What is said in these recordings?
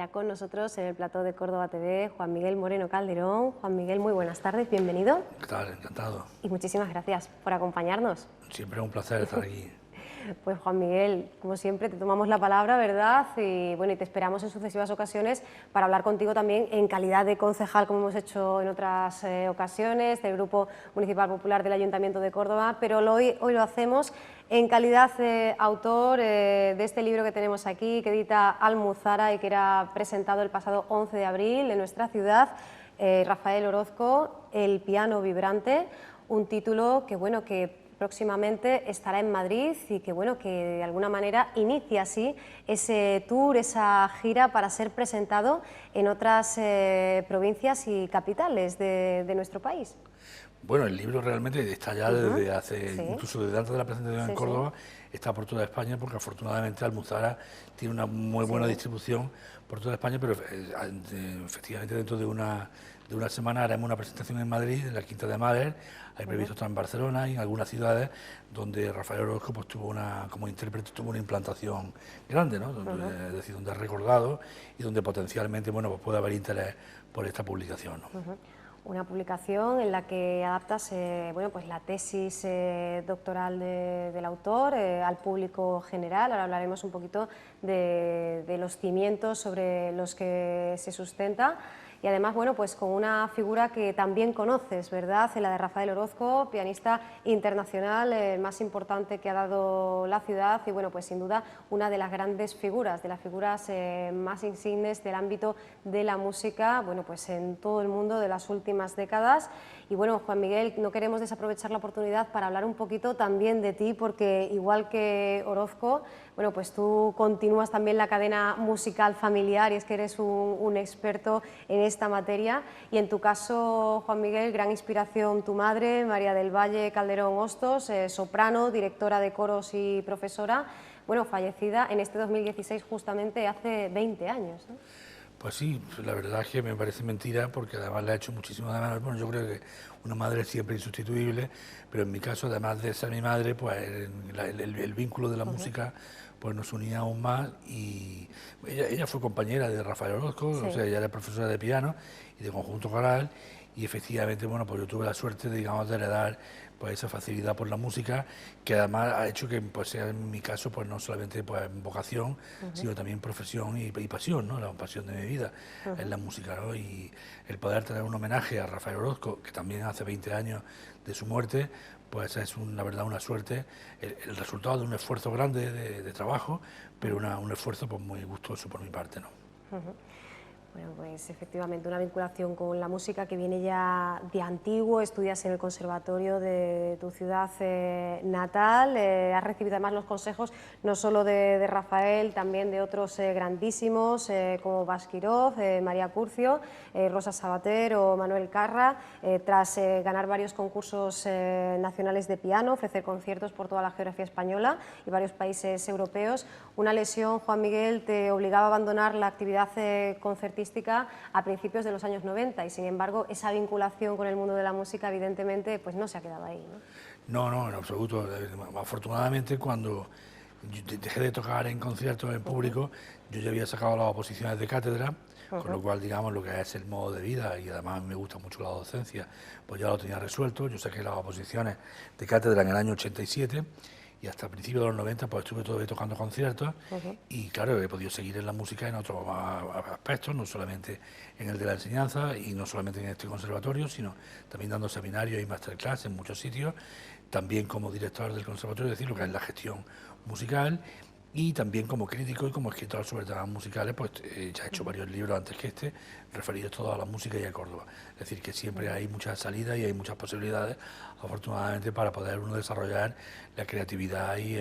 ya con nosotros en el plató de Córdoba TV, Juan Miguel Moreno Calderón. Juan Miguel, muy buenas tardes, bienvenido. ¿Qué tal? Encantado. Y muchísimas gracias por acompañarnos. Siempre es un placer estar aquí. Pues Juan Miguel, como siempre te tomamos la palabra, ¿verdad? Y bueno, y te esperamos en sucesivas ocasiones para hablar contigo también en calidad de concejal, como hemos hecho en otras ocasiones, del Grupo Municipal Popular del Ayuntamiento de Córdoba, pero hoy lo hacemos en calidad de autor de este libro que tenemos aquí, que edita Almuzara y que era presentado el pasado 11 de abril en nuestra ciudad, Rafael Orozco, El piano vibrante, un título que, bueno, que próximamente estará en Madrid y que, bueno, que de alguna manera inicia así ese tour, esa gira para ser presentado en otras provincias y capitales de nuestro país. Bueno, el libro realmente está ya desde hace, Sí. incluso desde antes de la presentación en Córdoba, está por toda España, porque afortunadamente Almuzara tiene una muy buena distribución por toda España, pero efectivamente dentro de una semana haremos una presentación en Madrid, en la Quinta de Málaga. Hay previsto estar en Barcelona y en algunas ciudades donde Rafael Orozco pues, como intérprete tuvo una implantación grande, ¿no? Donde, es decir, donde es recordado y donde potencialmente bueno, pues puede haber interés por esta publicación, ¿no? Una publicación en la que adaptas bueno, pues la tesis doctoral del autor al público general. Ahora hablaremos un poquito de los cimientos sobre los que se sustenta. Y además, bueno, pues con una figura que también conoces, ¿verdad? La de Rafael Orozco, pianista internacional, el más importante que ha dado la ciudad y, bueno, pues sin duda una de las grandes figuras, de las figuras más insignes del ámbito de la música, bueno, pues en todo el mundo de las últimas décadas. Y bueno, Juan Miguel, no queremos desaprovechar la oportunidad para hablar un poquito también de ti, porque igual que Orozco, bueno, pues tú continúas también la cadena musical familiar y es que eres un experto en esta materia. Y en tu caso, Juan Miguel, gran inspiración tu madre, María del Valle Calderón Hostos, soprano, directora de coros y profesora, bueno, fallecida en este 2016 justamente hace 20 años, ¿no? Pues sí, la verdad es que me parece mentira porque además le ha hecho muchísimo daño. Bueno, yo creo que una madre es siempre insustituible, pero en mi caso, además de ser mi madre, pues el vínculo de la música pues nos unía aún más y ella fue compañera de Rafael Orozco, o sea, ella era profesora de piano y de conjunto coral y efectivamente, bueno, pues yo tuve la suerte, digamos, de heredar pues esa facilidad por la música que además ha hecho que pues sea en mi caso pues no solamente pues vocación sino también profesión y pasión, ¿no? La pasión de mi vida es la música, ¿no? Y el poder tener un homenaje a Rafael Orozco, que también hace 20 años de su muerte, pues es la verdad una suerte, el resultado de un esfuerzo grande de trabajo, pero un esfuerzo pues muy gustoso por mi parte, ¿no? Bueno, pues efectivamente una vinculación con la música que viene ya de antiguo, estudias en el conservatorio de tu ciudad natal, has recibido además los consejos no solo de Rafael, también de otros grandísimos como Bashkirov, María Curcio, Rosa Sabater o Manuel Carra, tras ganar varios concursos nacionales de piano, ofrecer conciertos por toda la geografía española y varios países europeos. Una lesión, Juan Miguel, te obligaba a abandonar la actividad concertística a principios de los años 90 y sin embargo esa vinculación con el mundo de la música evidentemente pues no se ha quedado ahí, ¿no? No, en absoluto. Afortunadamente cuando dejé de tocar en conciertos en público, yo ya había sacado las oposiciones de cátedra, con lo cual digamos lo que es el modo de vida y además me gusta mucho la docencia, pues ya lo tenía resuelto. Yo saqué las oposiciones de cátedra en el año 87 y hasta principios de los 90 pues estuve todavía tocando conciertos y claro, he podido seguir en la música en otros aspectos, no solamente en el de la enseñanza y no solamente en este conservatorio, sino también dando seminarios y masterclass en muchos sitios, también como director del conservatorio, es decir, lo que es la gestión musical y también como crítico y como escritor sobre temas musicales, pues ya he hecho varios libros antes que este, referidos todos a la música y a Córdoba. Es decir, que siempre hay muchas salidas y hay muchas posibilidades, afortunadamente, para poder uno desarrollar la creatividad y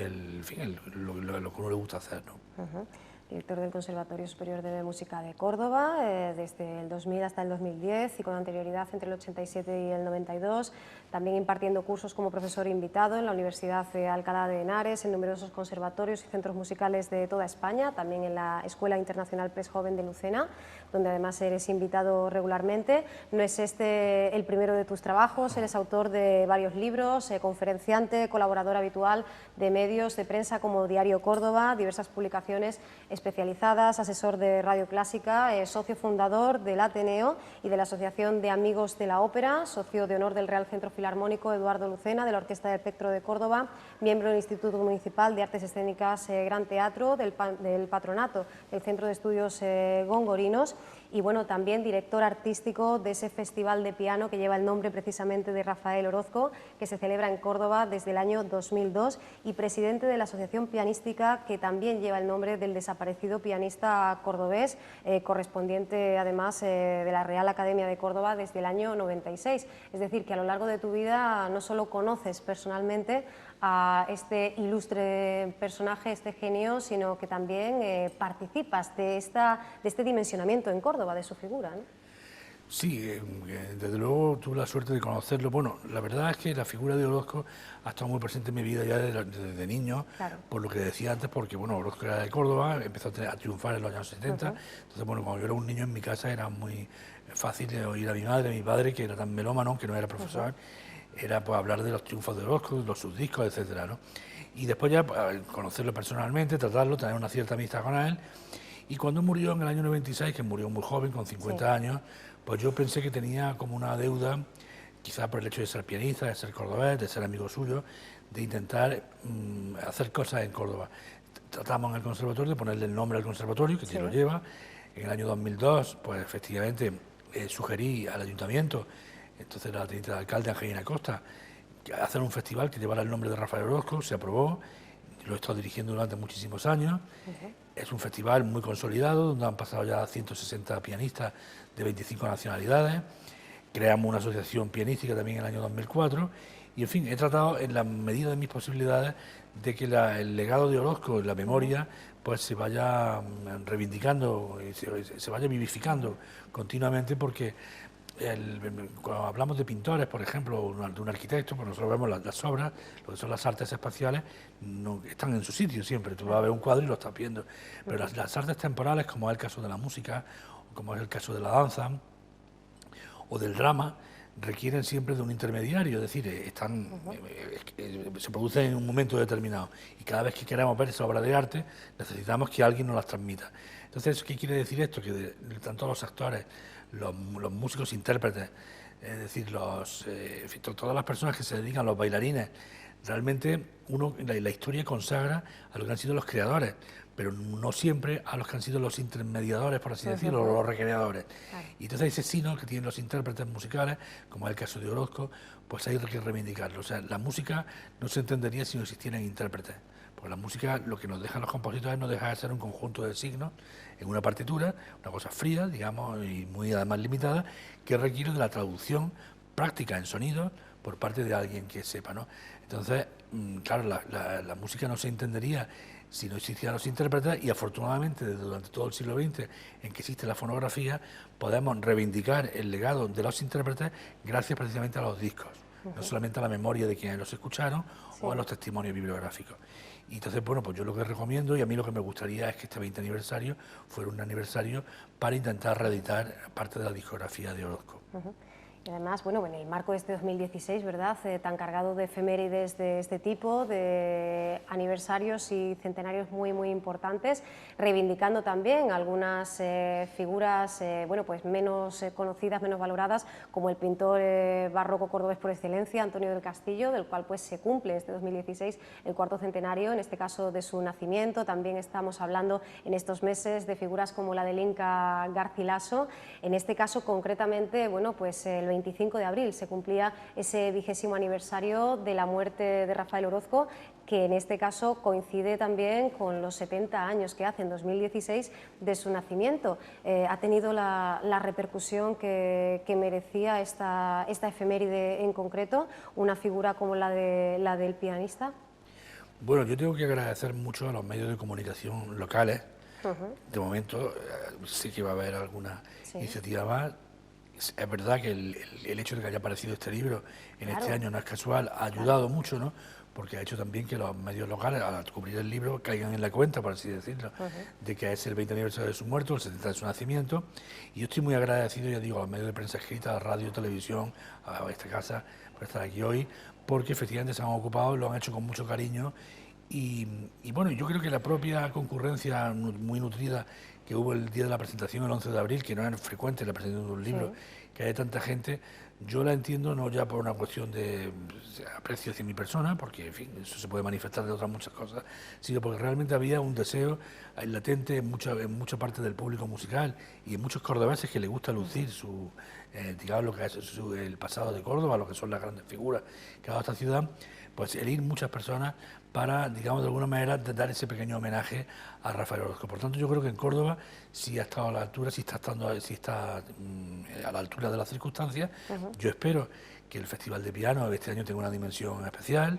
lo que uno le gusta hacer, ¿no? Director del Conservatorio Superior de Música de Córdoba, desde el 2000 hasta el 2010 y con anterioridad entre el 87 y el 92, también impartiendo cursos como profesor invitado en la Universidad de Alcalá de Henares, en numerosos conservatorios y centros musicales de toda España, también en la Escuela Internacional Pres Joven de Lucena, donde además eres invitado regularmente. No es este el primero de tus trabajos, eres autor de varios libros, conferenciante, colaborador habitual de medios de prensa como Diario Córdoba, diversas publicaciones especializadas, asesor de Radio Clásica, socio fundador del Ateneo y de la Asociación de Amigos de la Ópera, socio de honor del Real Centro Filarmónico Eduardo Lucena, de la Orquesta del Espectro de Córdoba, miembro del Instituto Municipal de Artes Escénicas Gran Teatro, del patronato del Centro de Estudios Gongorinos, y bueno, también director artístico de ese festival de piano que lleva el nombre precisamente de Rafael Orozco, que se celebra en Córdoba desde el año 2002, y presidente de la Asociación Pianística, que también lleva el nombre del desaparecido pianista cordobés, correspondiente además de la Real Academia de Córdoba desde el año 96. Es decir, que a lo largo de tu vida no solo conoces personalmente a este ilustre personaje, este genio, sino que también participas de este dimensionamiento en Córdoba de su figura, ¿no? Sí, desde luego tuve la suerte de conocerlo. Bueno, la verdad es que la figura de Orozco ha estado muy presente en mi vida ya desde niño, Claro. por lo que decía antes, porque bueno, Orozco era de Córdoba, empezó a triunfar en los años 70, entonces bueno, cuando yo era un niño en mi casa era muy fácil de oír a mi madre, a mi padre, que era tan melómano, que no era profesor, era pues hablar de los triunfos de Orozco, de sus discos, etcétera, ¿no? Y después ya pues, conocerlo personalmente, tratarlo, tener una cierta amistad con él. Y cuando murió en el año 96, que murió muy joven, con 50 años, pues yo pensé que tenía como una deuda, quizás por el hecho de ser pianista, de ser cordobés, de ser amigo suyo, de intentar hacer cosas en Córdoba. Tratamos en el conservatorio de ponerle el nombre al conservatorio, que sí lo lleva. En el año 2002, pues efectivamente sugerí al ayuntamiento, entonces la teniente de alcalde Angelina Costa, hacer un festival que llevara el nombre de Rafael Orozco. Se aprobó, lo he estado dirigiendo durante muchísimos años. Es un festival muy consolidado, donde han pasado ya 160 pianistas de 25 nacionalidades. Creamos una asociación pianística también en el año 2004. Y en fin, he tratado en la medida de mis posibilidades de que el legado de Orozco, la memoria, pues se vaya reivindicando, se vaya vivificando continuamente, porque cuando hablamos de pintores, por ejemplo, de un arquitecto, pues nosotros vemos las obras, lo que son las artes espaciales, no, están en su sitio siempre. Tú vas a ver un cuadro y lo estás viendo. Pero las artes temporales, como es el caso de la música, o como es el caso de la danza o del drama, requieren siempre de un intermediario, es decir, se producen en un momento determinado, y cada vez que queremos ver esa obra de arte necesitamos que alguien nos las transmita. Entonces, ¿qué quiere decir esto? Que tanto los actores, los músicos, intérpretes, es decir, todas las personas que se dedican, los bailarines, realmente la historia consagra a lo que han sido los creadores, pero no siempre a los que han sido los intermediadores, por así decirlo, los recreadores. Claro. Y entonces ese sino que tienen los intérpretes musicales, como es el caso de Orozco, pues hay que reivindicarlo. O sea, la música no se entendería si no existieran intérpretes. Porque la música, lo que nos dejan los compositores, no deja de ser un conjunto de signos en una partitura, una cosa fría, digamos, y muy además limitada, que requiere de la traducción práctica en sonido por parte de alguien que sepa, ¿no? Entonces, claro, la música no se entendería si no existieran los intérpretes, y afortunadamente durante todo el siglo XX, en que existe la fonografía, podemos reivindicar el legado de los intérpretes gracias precisamente a los discos, no solamente a la memoria de quienes los escucharon o a los testimonios bibliográficos. Y entonces, bueno, pues yo lo que recomiendo, y a mí lo que me gustaría, es que este 20 aniversario fuera un aniversario para intentar reeditar parte de la discografía de Orozco. Y además, bueno, en el marco de este 2016, ¿verdad?, tan cargado de efemérides de este tipo, de aniversarios y centenarios muy, muy importantes, reivindicando también algunas figuras, bueno, pues menos conocidas, menos valoradas, como el pintor barroco cordobés por excelencia, Antonio del Castillo, del cual pues se cumple este 2016 el cuarto centenario, en este caso de su nacimiento. También estamos hablando en estos meses de figuras como la del Inca Garcilaso. En este caso, concretamente, bueno, pues el 25 de abril se cumplía ese 20º aniversario de la muerte de Rafael Orozco, que en este caso coincide también con los 70 años que hace, en 2016, de su nacimiento. ¿Ha tenido la repercusión que merecía esta efeméride en concreto, una figura como la del pianista? Bueno, yo tengo que agradecer mucho a los medios de comunicación locales. De momento sí que va a haber alguna iniciativa más. Es verdad que el hecho de que haya aparecido este libro en este año no es casual, ha ayudado mucho, ¿no? Porque ha hecho también que los medios locales, al cubrir el libro, caigan en la cuenta, por así decirlo, de que es el 20 aniversario de su muerte, el 70 de su nacimiento. Y yo estoy muy agradecido, ya digo, a los medios de prensa escrita, a radio, televisión, a esta casa, por estar aquí hoy, porque efectivamente se han ocupado, lo han hecho con mucho cariño, Y bueno, yo creo que la propia concurrencia muy nutrida que hubo el día de la presentación, el 11 de abril, que no era frecuente la presentación de un libro, que haya tanta gente, yo la entiendo no ya por una cuestión de aprecio hacia mi persona, porque en fin, eso se puede manifestar de otras muchas cosas, sino porque realmente había un deseo latente en mucha parte del público musical y en muchos cordobeses que les gusta lucir digamos, lo que es el pasado de Córdoba, lo que son las grandes figuras que ha dado esta ciudad, pues el ir muchas personas para, digamos, de alguna manera dar ese pequeño homenaje a Rafael Orozco. Por tanto, yo creo que en Córdoba sí ha estado a la altura, sí está a la altura de las circunstancias. Yo espero que el Festival de Piano de este año tenga una dimensión especial.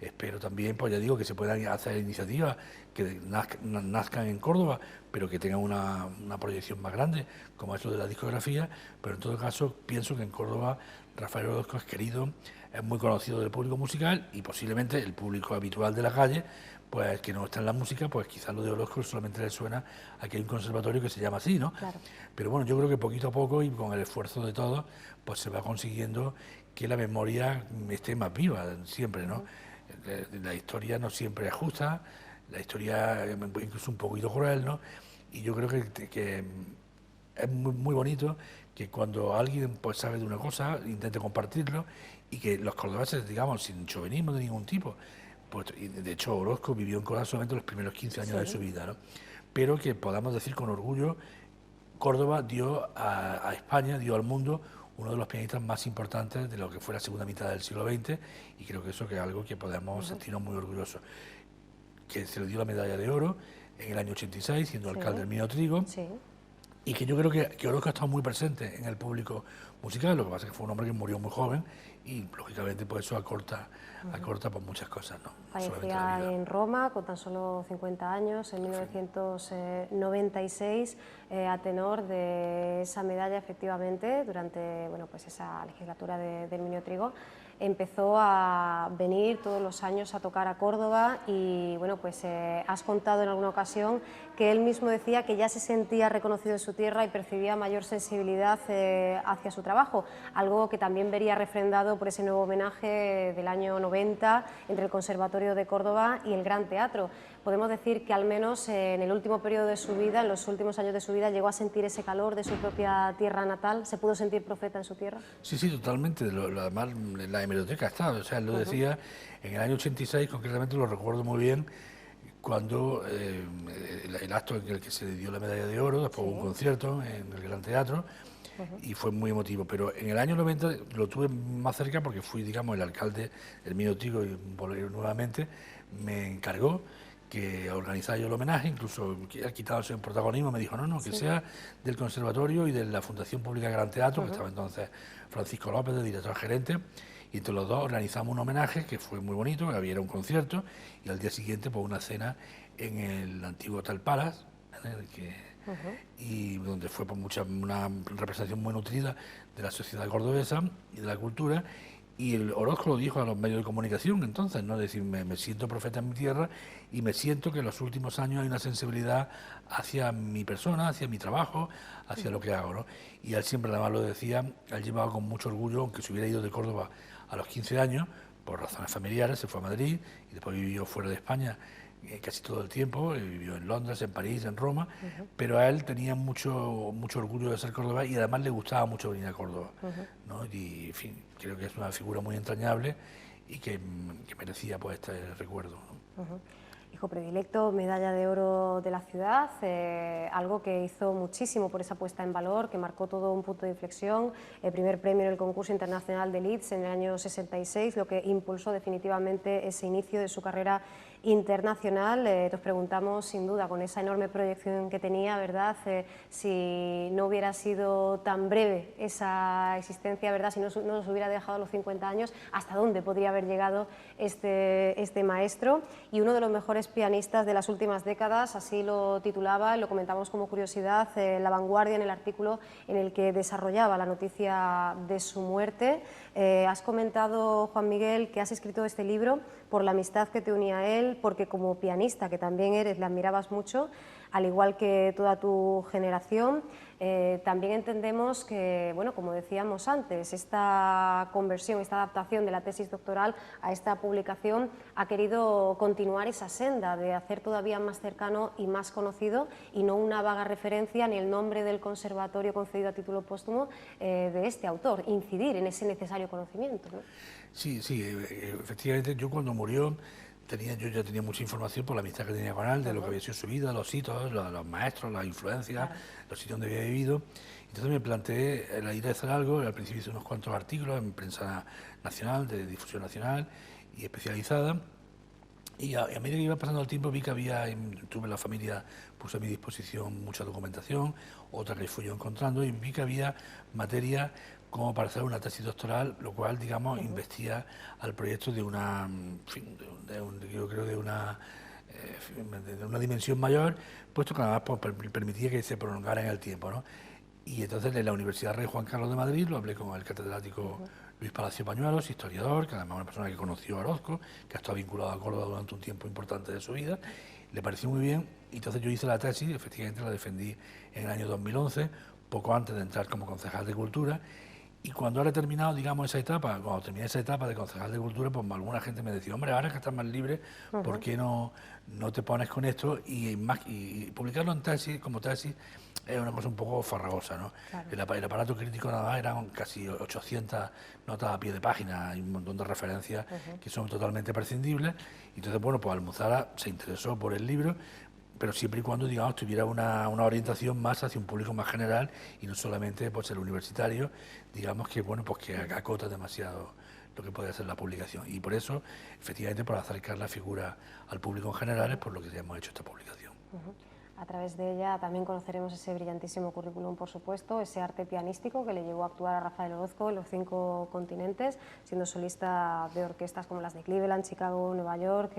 Espero también, pues ya digo, que se puedan hacer iniciativas que nazcan en Córdoba, pero que tengan una proyección más grande, como es lo de la discografía. Pero en todo caso, pienso que en Córdoba Rafael Orozco es querido, es muy conocido del público musical y posiblemente el público habitual de la calle, pues que no está en la música, pues quizás lo de Orozco solamente le suena a que hay un conservatorio que se llama así, ¿no? Claro. Pero bueno, yo creo que poquito a poco y con el esfuerzo de todos, pues se va consiguiendo que la memoria esté más viva siempre, ¿no? La historia no siempre es justa, la historia es incluso un poquito cruel, ¿no? Y yo creo que es muy bonito que cuando alguien pues sabe de una cosa, intente compartirlo y que los cordobeses, digamos, sin chauvinismo de ningún tipo, pues y de hecho Orozco vivió en Córdoba solamente los primeros 15 años de su vida, ¿no? Pero que podamos decir con orgullo, Córdoba dio a España, dio al mundo uno de los pianistas más importantes de lo que fue la segunda mitad del siglo XX y creo que eso que es algo que podemos sentirnos muy orgullosos. Que se le dio la medalla de oro en el año 86, siendo alcalde del Mino Trigo. Y que yo creo que Orozco ha estado muy presente en el público musical, lo que pasa es que fue un hombre que murió muy joven y lógicamente pues eso acorta pues muchas cosas, ¿no? Fallecía en Roma con tan solo 50 años, en 1996, a tenor de esa medalla, efectivamente, durante pues esa legislatura del Minio Trigo. Empezó a venir todos los años a tocar a Córdoba y bueno, pues has contado en alguna ocasión que él mismo decía que ya se sentía reconocido en su tierra y percibía mayor sensibilidad hacia su trabajo, algo que también vería refrendado por ese nuevo homenaje del año 90 entre el Conservatorio de Córdoba y el Gran Teatro. Podemos decir que al menos en el último periodo de su vida, en los últimos años de su vida, llegó a sentir ese calor de su propia tierra natal. ¿Se pudo sentir profeta en su tierra? Sí, sí, totalmente. Además, en la hemeroteca está. O sea, él lo decía en el año 86, concretamente lo recuerdo muy bien, cuando el acto en el que se le dio la medalla de oro, después hubo un concierto en el Gran Teatro, y fue muy emotivo. Pero en el año 90 lo tuve más cerca porque fui, digamos, el alcalde del Mino Trigo y volver nuevamente me encargó que organizara yo el homenaje, incluso ha quitado ese protagonismo, me dijo, no, que sea del Conservatorio y de la Fundación Pública Gran Teatro, que estaba entonces Francisco López, de director gerente, y entre los dos organizamos un homenaje que fue muy bonito, que había un concierto, y al día siguiente pues una cena en el antiguo Hotel Palace, y donde fue pues, una representación muy nutrida de la sociedad cordobesa y de la cultura. Y el Orozco lo dijo a los medios de comunicación entonces, ¿no? Decir, me siento profeta en mi tierra y me siento que en los últimos años hay una sensibilidad hacia mi persona, hacia mi trabajo, hacia lo que hago, ¿no? Y él siempre además lo decía, él llevaba con mucho orgullo, aunque se hubiera ido de Córdoba a los 15 años, por razones familiares, se fue a Madrid y después vivió fuera de España casi todo el tiempo, vivió en Londres, en París, en Roma, pero a él tenía mucho orgullo de ser cordobés y además le gustaba mucho venir a Córdoba, ¿no? Y en fin, creo que es una figura muy entrañable y que merecía pues este recuerdo, ¿no? Hijo predilecto, medalla de oro de la ciudad, algo que hizo muchísimo por esa puesta en valor, que marcó todo un punto de inflexión, el primer premio en el concurso internacional de Leeds en el año 66, lo que impulsó definitivamente ese inicio de su carrera internacional. Nos preguntamos, sin duda, con esa enorme proyección que tenía, ¿verdad?, si no hubiera sido tan breve esa existencia, ¿verdad?, si no nos hubiera dejado a los 50 años, ¿hasta dónde podría haber llegado este maestro? Y uno de los mejores pianistas de las últimas décadas, así lo titulaba, lo comentamos como curiosidad, La Vanguardia, en el artículo en el que desarrollaba la noticia de su muerte. Has comentado, Juan Miguel, que has escrito este libro por la amistad que te unía a él, porque como pianista, que también eres, le admirabas mucho. al igual que toda tu generación. También entendemos que, bueno, como decíamos antes, esta conversión, esta adaptación de la tesis doctoral a esta publicación ha querido continuar esa senda de hacer todavía más cercano y más conocido, y no una vaga referencia ni el nombre del conservatorio concedido a título póstumo de este autor, incidir en ese necesario conocimiento, ¿no? Sí, sí, efectivamente, yo cuando murió yo ya tenía mucha información por la amistad que tenía con él, de lo que había sido su vida, los hitos, los maestros, las influencias, los sitios donde había vivido. Entonces me planteé la idea de hacer algo. Al principio hice unos cuantos artículos en prensa nacional, de difusión nacional y especializada. Y a medida que iba pasando el tiempo vi que tuve la familia, puse a mi disposición mucha documentación, otra que fui yo encontrando, y vi que había materia como para hacer una tesis doctoral, lo cual, digamos, investía al proyecto de una, en fin, yo creo de una dimensión mayor, puesto que además pues, permitía que se prolongara en el tiempo, ¿no? Y entonces en la Universidad Rey Juan Carlos de Madrid lo hablé con el catedrático Luis Palacio Pañuelos, historiador, que además es una persona que conoció a Orozco, que ha estado vinculado a Córdoba durante un tiempo importante de su vida. Le pareció muy bien, y entonces yo hice la tesis, efectivamente la defendí en el año 2011, poco antes de entrar como concejal de Cultura. Y cuando ahora he terminado, digamos, esa etapa, cuando terminé esa etapa de concejal de Cultura, pues alguna gente me decía, hombre, ahora que estás más libre, ¿por qué no te pones con esto? Y publicarlo en tesis, como tesis, es una cosa un poco farragosa, ¿no? Claro. El aparato crítico nada más eran casi 800 notas a pie de página y un montón de referencias que son totalmente prescindibles. Entonces, bueno, pues Almuzara se interesó por el libro, pero siempre y cuando, digamos, tuviera una orientación más hacia un público más general y no solamente pues, el universitario, digamos que, bueno, pues que acota demasiado lo que puede ser la publicación. Y por eso, efectivamente, para acercar la figura al público en general es por lo que hemos hecho esta publicación. A través de ella también conoceremos ese brillantísimo currículum, por supuesto, ese arte pianístico que le llevó a actuar a Rafael Orozco en los 5 continentes, siendo solista de orquestas como las de Cleveland, Chicago, Nueva York,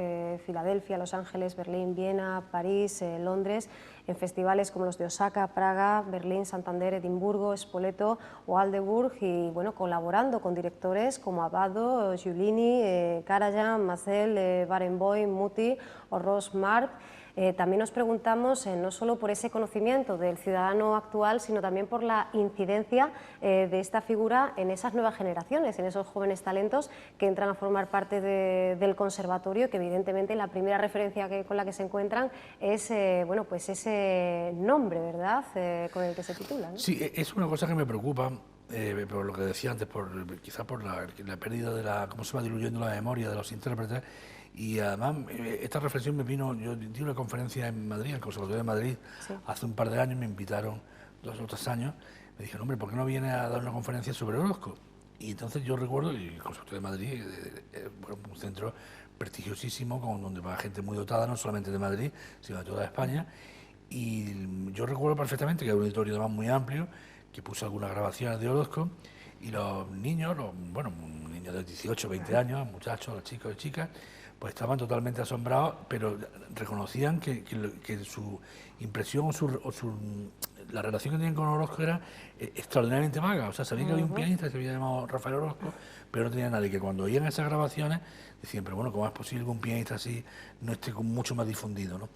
Filadelfia, Los Ángeles, Berlín, Viena, París, Londres, en festivales como los de Osaka, Praga, Berlín, Santander, Edimburgo, Spoleto o Aldeburg, y bueno, colaborando con directores como Abbado, Giulini, Karajan, Mazel, Barenboim, Muti o Ross Mark. También nos preguntamos no solo por ese conocimiento del ciudadano actual, sino también por la incidencia de esta figura en esas nuevas generaciones, en esos jóvenes talentos que entran a formar parte del conservatorio, que evidentemente la primera referencia con la que se encuentran es bueno, pues ese nombre, ¿verdad?, con el que se titula, ¿no? Sí, es una cosa que me preocupa. Por lo que decía antes, quizá por la pérdida de cómo se va diluyendo la memoria de los intérpretes. Y además, esta reflexión me vino, yo di una conferencia en Madrid, en el Conservatorio de Madrid, hace un par de años, me invitaron 2 o 3 años, me dijeron, hombre, ¿por qué no vienes a dar una conferencia sobre Orozco? Y entonces yo recuerdo, y el Conservatorio de Madrid, bueno, un centro prestigiosísimo, donde va gente muy dotada, no solamente de Madrid, sino de toda España, y yo recuerdo perfectamente que era un auditorio además muy amplio, que puse algunas grabaciones de Orozco, y los niños, bueno, niños de 18, 20 años, muchachos, los chicos y chicas, pues estaban totalmente asombrados, pero reconocían que su impresión la relación que tenían con Orozco era extraordinariamente vaga. O sea, sabían que había un pianista que se había llamado Rafael Orozco, pero no tenía nadie. Que cuando oían esas grabaciones decían, pero bueno, ¿cómo es posible que un pianista así no esté mucho más difundido, ¿no?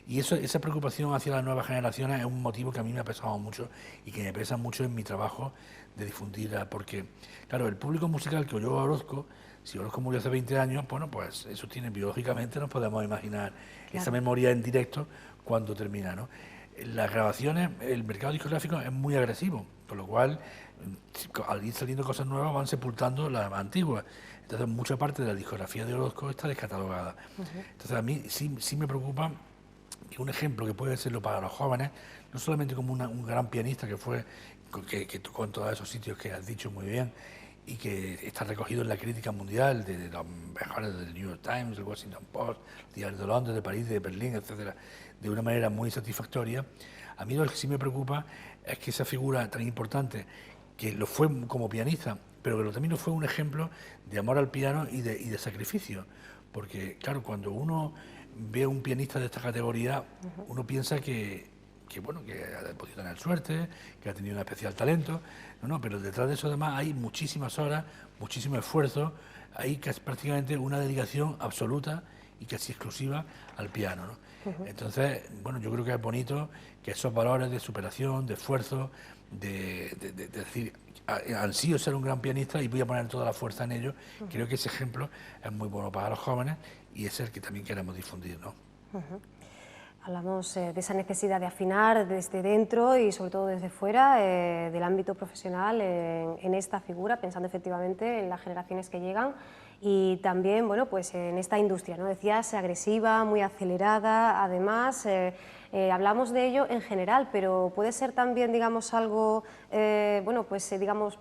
Y esa preocupación hacia las nuevas generaciones es un motivo que a mí me ha pesado mucho y que me pesa mucho en mi trabajo de difundir, porque, claro, el público musical que oyó a Orozco, si Orozco murió hace 20 años, bueno, pues eso tiene biológicamente, nos podemos imaginar esa memoria en directo cuando termina, ¿no? Las grabaciones, el mercado discográfico es muy agresivo, con lo cual, al ir saliendo cosas nuevas, van sepultando las antiguas. Entonces, mucha parte de la discografía de Orozco está descatalogada. Entonces, a mí sí me preocupa que un ejemplo que puede serlo para los jóvenes, no solamente como un gran pianista que tocó en todos esos sitios que has dicho muy bien, y que está recogido en la crítica mundial de los mejores del New York Times, del Washington Post, diarios de Londres, de París, de Berlín, etcétera, de una manera muy satisfactoria. A mí lo que sí me preocupa es que esa figura tan importante, que lo fue como pianista, pero que también lo fue un ejemplo de amor al piano y de sacrificio, porque claro, cuando uno ve a un pianista de esta categoría, uno piensa que bueno, que ha podido tener suerte, que ha tenido un especial talento, pero detrás de eso además hay muchísimas horas, muchísimo esfuerzo, hay prácticamente una dedicación absoluta y casi exclusiva al piano, ¿no? Entonces, bueno, yo creo que es bonito que esos valores de superación, de esfuerzo, de decir, ansío ser un gran pianista y voy a poner toda la fuerza en ello. Creo que ese ejemplo es muy bueno para los jóvenes y es el que también queremos difundir, ¿no? Hablamos de esa necesidad de afinar desde dentro y sobre todo desde fuera del ámbito profesional en esta figura, pensando efectivamente en las generaciones que llegan y también, bueno, pues en esta industria, ¿no? Decías agresiva, muy acelerada, además hablamos de ello en general, pero puede ser también, digamos, algo, bueno, pues digamos,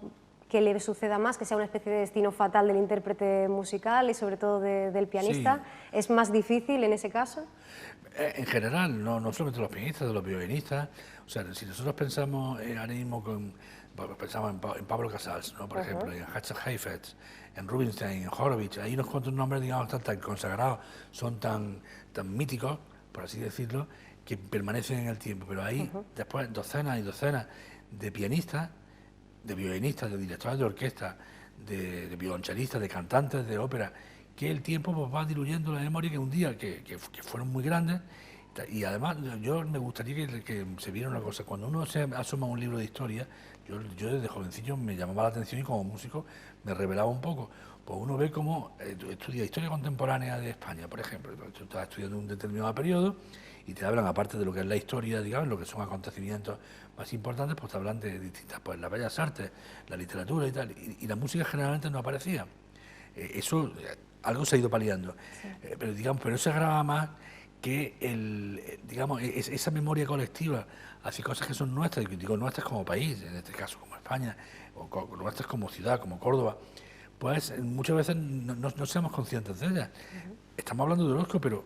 que le suceda más, que sea una especie de destino fatal del intérprete musical y sobre todo del pianista. Sí. ¿Es más difícil en ese caso? En general, no solamente los pianistas, de los violinistas. O sea, si nosotros pensamos ahora mismo pensamos en Pablo Casals, ¿no? Por ejemplo, en Hachem Heifetz, en Rubinstein, en Horowitz, hay unos cuantos nombres, digamos, tan consagrados, son tan míticos, por así decirlo, que permanecen en el tiempo. Pero hay después docenas y docenas de pianistas, de violinistas, de directores de orquesta, de violonchelistas, de cantantes de ópera, que el tiempo pues, va diluyendo la memoria, que un día que fueron muy grandes. Y además yo me gustaría que se viera una cosa, cuando uno se asoma a un libro de historia, yo desde jovencillo me llamaba la atención y como músico me revelaba un poco. Pues uno ve cómo estudia historia contemporánea de España, por ejemplo, tú estás estudiando un determinado periodo y te hablan, aparte de lo que es la historia, digamos, lo que son acontecimientos más importantes, pues te hablan de distintas, pues las bellas artes, la literatura y tal, y la música generalmente no aparecía. Eso algo se ha ido paliando, sí. Pero digamos, pero eso se agrava más que digamos, esa memoria colectiva hacia cosas que son nuestras, y digo nuestras como país, en este caso como España, o nuestras como ciudad, como Córdoba, pues muchas veces no seamos conscientes de ellas. Estamos hablando de Orozco, pero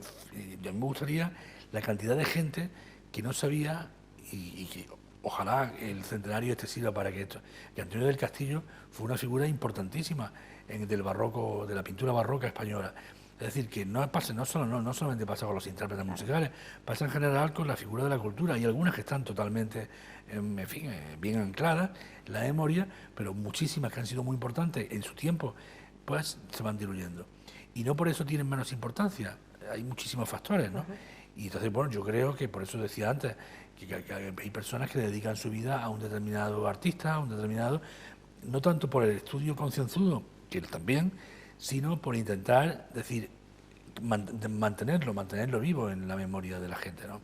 yo me gustaría la cantidad de gente que no sabía y que ojalá el centenario este sirva para que esto. Y Antonio del Castillo fue una figura importantísima del barroco, de la pintura barroca española. Es decir, que no solamente pasa con los intérpretes musicales, pasa en general con la figura de la cultura. Hay algunas que están totalmente, en fin, bien ancladas en la memoria, pero muchísimas que han sido muy importantes en su tiempo, pues se van diluyendo. Y no por eso tienen menos importancia, hay muchísimos factores, ¿no? Y entonces, bueno, yo creo que, por eso decía antes, que hay personas que dedican su vida a un determinado artista, a un determinado, no tanto por el estudio concienzudo, que también, sino por intentar, decir, mantenerlo vivo en la memoria de la gente, ¿no?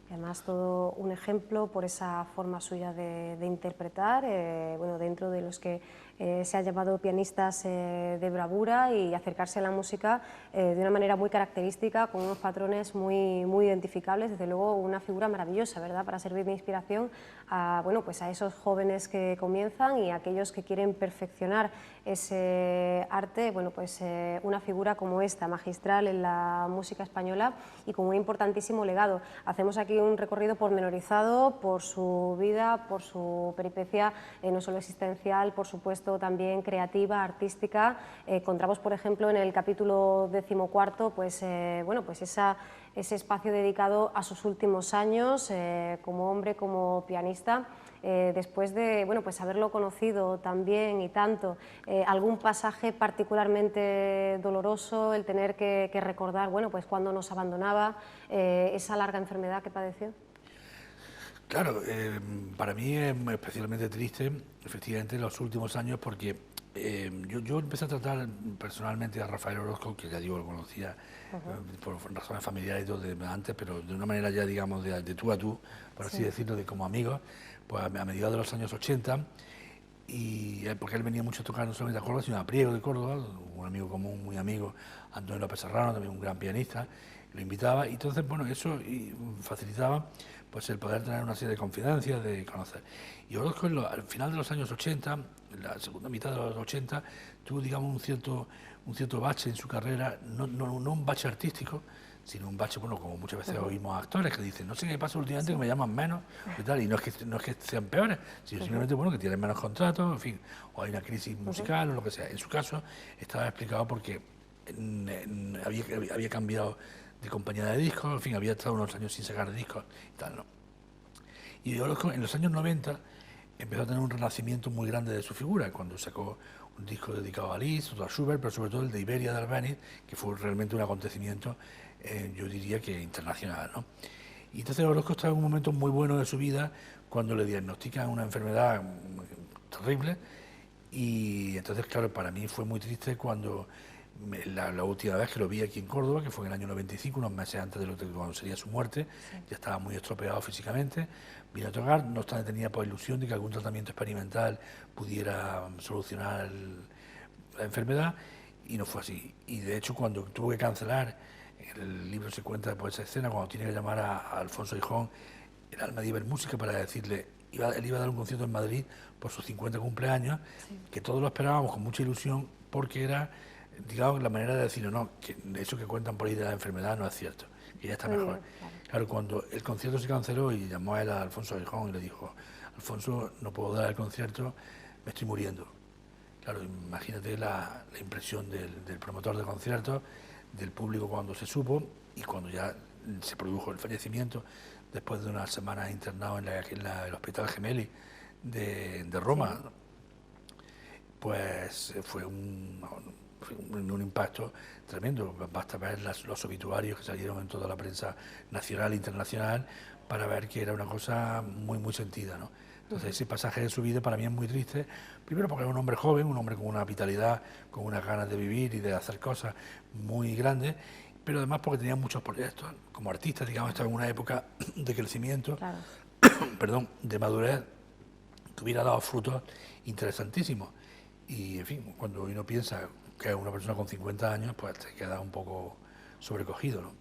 Y además todo un ejemplo por esa forma suya de interpretar, bueno, dentro de los que se han llamado pianistas de bravura y acercarse a la música de una manera muy característica, con unos patrones muy identificables, desde luego una figura maravillosa, ¿verdad?, para servir de inspiración a, bueno, pues a esos jóvenes que comienzan y a aquellos que quieren perfeccionar ese arte, bueno, pues una figura como esta, magistral en la música española y con un importantísimo legado. Hacemos aquí un recorrido pormenorizado por su vida, por su peripecia, no solo existencial, por supuesto también creativa, artística. Encontramos, por ejemplo, en el capítulo 14, pues, bueno, pues ese espacio dedicado a sus últimos años como hombre, como pianista. Después de, bueno, pues haberlo conocido tan bien y tanto, algún pasaje particularmente doloroso, el tener que recordar, bueno, pues cuando nos abandonaba, esa larga enfermedad que padeció. Claro, para mí es especialmente triste, efectivamente, en los últimos años, porque yo empecé a tratar personalmente a Rafael Orozco, que ya digo, lo conocía por razones familiares y todo de antes, pero de una manera ya, digamos, de tú a tú, por así decirlo, de como amigos, pues a mediados de los años 80, y porque él venía mucho a tocar no solamente a Córdoba, sino a Priego de Córdoba, un amigo común, muy amigo, Antonio López Serrano, también un gran pianista, lo invitaba, y entonces, bueno, eso facilitaba pues el poder tener una serie de confidencias, de conocer. Y Orozco, al final de los años 80, en la segunda mitad de los 80, tuvo, digamos, un cierto bache en su carrera, no un bache artístico, sino un bache, bueno, como muchas veces oímos a actores que dicen, no sé qué pasa últimamente, que me llaman menos, y tal, y no es que sean peores, sino simplemente, bueno, que tienen menos contratos, en fin, o hay una crisis musical o lo que sea. En su caso estaba explicado porque había cambiado de compañía de discos, en fin, había estado unos años sin sacar discos y tal, ¿no? Y Orozco, en los años 90, empezó a tener un renacimiento muy grande de su figura, cuando sacó un disco dedicado a Liszt, otro a Schubert, pero sobre todo el de Iberia de Albéniz, que fue realmente un acontecimiento, yo diría que internacional, ¿no? Y entonces Orozco estaba en un momento muy bueno de su vida, cuando le diagnostican una enfermedad terrible, y entonces, claro, para mí fue muy triste cuando la última vez que lo vi aquí en Córdoba, que fue en el año 95, unos meses antes de cuando sería su muerte, ya estaba muy estropeado físicamente, vino a tocar, no obstante tenía por ilusión de que algún tratamiento experimental pudiera solucionar la enfermedad, y no fue así. Y de hecho, cuando tuvo que cancelar, en el libro se cuenta después de esa escena, cuando tiene que llamar a Alfonso Gijón, el alma de Ibermúsica, para decirle, él iba a dar un concierto en Madrid por sus 50 cumpleaños, que todos lo esperábamos con mucha ilusión, porque era, digamos, la manera de decir, no, que eso que cuentan por ahí de la enfermedad no es cierto, que ya está mejor. Claro, cuando el concierto se canceló y llamó a él a Alfonso Gijón y le dijo, Alfonso, no puedo dar el concierto, me estoy muriendo. Claro, imagínate la impresión del promotor de conciertos, del público cuando se supo y cuando ya se produjo el fallecimiento, después de unas semanas internado en el Hospital Gemelli de Roma. Sí. Pues fue un impacto tremendo. Basta ver los obituarios que salieron en toda la prensa nacional e internacional para ver que era una cosa muy, muy sentida, ¿no? Entonces ese pasaje de su vida para mí es muy triste, primero porque era un hombre joven, un hombre con una vitalidad, con unas ganas de vivir y de hacer cosas muy grandes, pero además porque tenía muchos proyectos. Como artista, digamos, estaba en una época de crecimiento, claro. Perdón, de madurez, que hubiera dado frutos interesantísimos. Y, en fin, cuando uno piensa que es una persona con 50 años, pues te queda un poco sobrecogido, ¿no?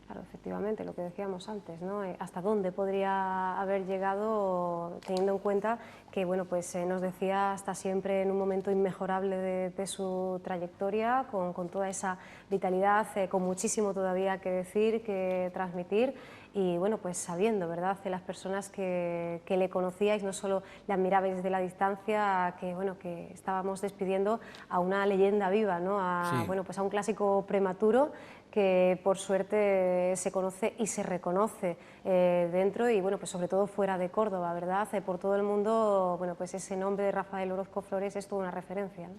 Claro, efectivamente, lo que decíamos antes, ¿no? ¿Hasta dónde podría haber llegado, teniendo en cuenta que, bueno, pues nos decía hasta siempre en un momento inmejorable de su trayectoria, con toda esa vitalidad, con muchísimo todavía que decir, que transmitir, y bueno, pues sabiendo, ¿verdad?, de las personas que le conocíais, no solo le admirabais desde la distancia, que bueno, que estábamos despidiendo a una leyenda viva, ¿no? Sí. Bueno, pues a un clásico prematuro que por suerte se conoce y se reconoce dentro y bueno, pues sobre todo fuera de Córdoba, ¿verdad? Por todo el mundo, bueno, pues ese nombre de Rafael Orozco Flores es toda una referencia, ¿no?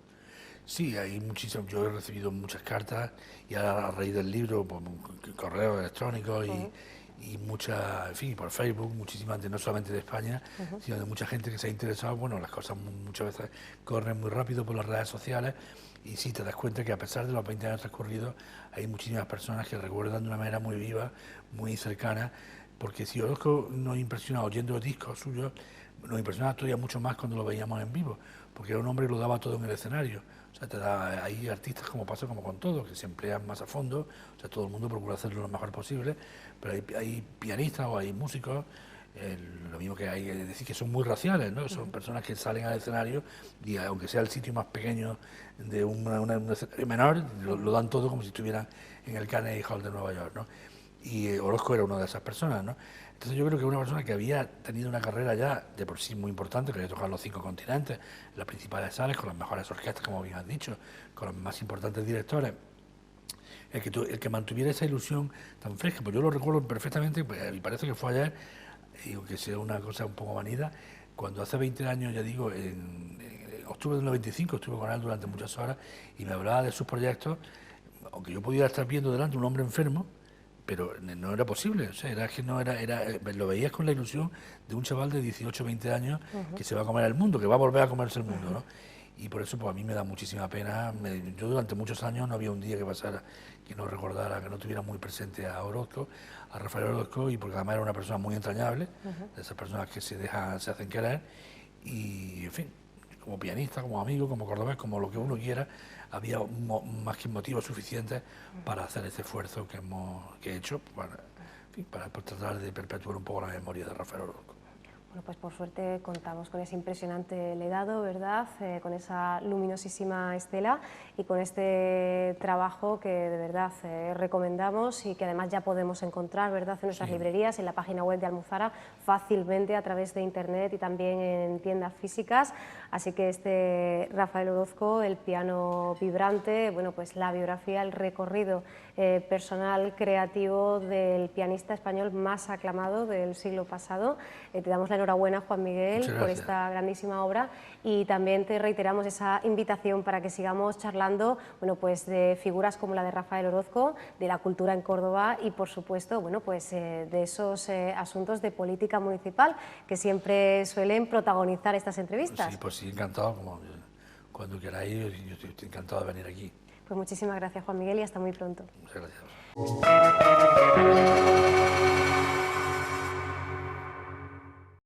Sí, hay muchísimo. Yo he recibido muchas cartas y ahora a raíz del libro, por correos electrónicos y mucha, en fin, por Facebook, muchísima gente, no solamente de España, sino de mucha gente que se ha interesado. Bueno, las cosas muchas veces corren muy rápido por las redes sociales y sí te das cuenta que a pesar de los 20 años transcurridos hay muchísimas personas que recuerdan de una manera muy viva, muy cercana, porque si Orozco nos impresiona oyendo discos suyos, nos impresionaba todavía mucho más cuando lo veíamos en vivo, porque era un hombre que lo daba todo en el escenario. O sea, hay artistas, como pasa como con todo, que se emplean más a fondo, o sea, todo el mundo procura hacerlo lo mejor posible, pero hay pianistas o hay músicos, lo mismo que hay, es decir, que son muy raciales, ¿no? Son personas que salen al escenario y aunque sea el sitio más pequeño de un escenario menor, lo dan todo como si estuvieran en el Carnegie Hall de Nueva York, ¿no? Y Orozco era una de esas personas, ¿no? Entonces yo creo que una persona que había tenido una carrera ya de por sí muy importante, que había tocado los 5 continentes, las principales salas, con las mejores orquestas, como bien has dicho, con los más importantes directores, el que mantuviera esa ilusión tan fresca, pues yo lo recuerdo perfectamente, pues, y parece que fue ayer, y aunque sea una cosa un poco manida, cuando hace 20 años, ya digo, en octubre del 95 estuve con él durante muchas horas y me hablaba de sus proyectos, aunque yo pudiera estar viendo delante un hombre enfermo, pero no era posible, o sea, era que no era, lo veías con la ilusión de un chaval de 18 o 20 años que se va a comer el mundo, que va a volver a comerse el mundo, ¿no? Y por eso pues a mí me da muchísima pena. Yo durante muchos años no había un día que pasara que no recordara, que no tuviera muy presente a Orozco, a Rafael Orozco, y porque además era una persona muy entrañable, de esas personas que se hacen querer, y en fin, como pianista, como amigo, como cordobés, como lo que uno quiera, había más que motivos suficientes para hacer este esfuerzo que he hecho para tratar de perpetuar un poco la memoria de Rafael Orozco. Bueno, pues por suerte contamos con ese impresionante legado, ¿verdad? Con esa luminosísima estela y con este trabajo que de verdad recomendamos y que además ya podemos encontrar, ¿verdad?, en nuestras librerías, en la página web de Almuzara, fácilmente a través de internet y también en tiendas físicas. Así que este Rafael Orozco, el piano vibrante, bueno, pues la biografía, el recorrido personal, creativo del pianista español más aclamado del siglo pasado. Te damos la enhorabuena, Juan Miguel, por esta grandísima obra, y también te reiteramos esa invitación para que sigamos charlando, bueno, pues de figuras como la de Rafael Orozco, de la cultura en Córdoba y, por supuesto, bueno, pues de esos asuntos de política municipal que siempre suelen protagonizar estas entrevistas. Sí, pues sí, encantado, como cuando queráis, yo estoy encantado de venir aquí. Pues muchísimas gracias, Juan Miguel, y hasta muy pronto. Muchas gracias.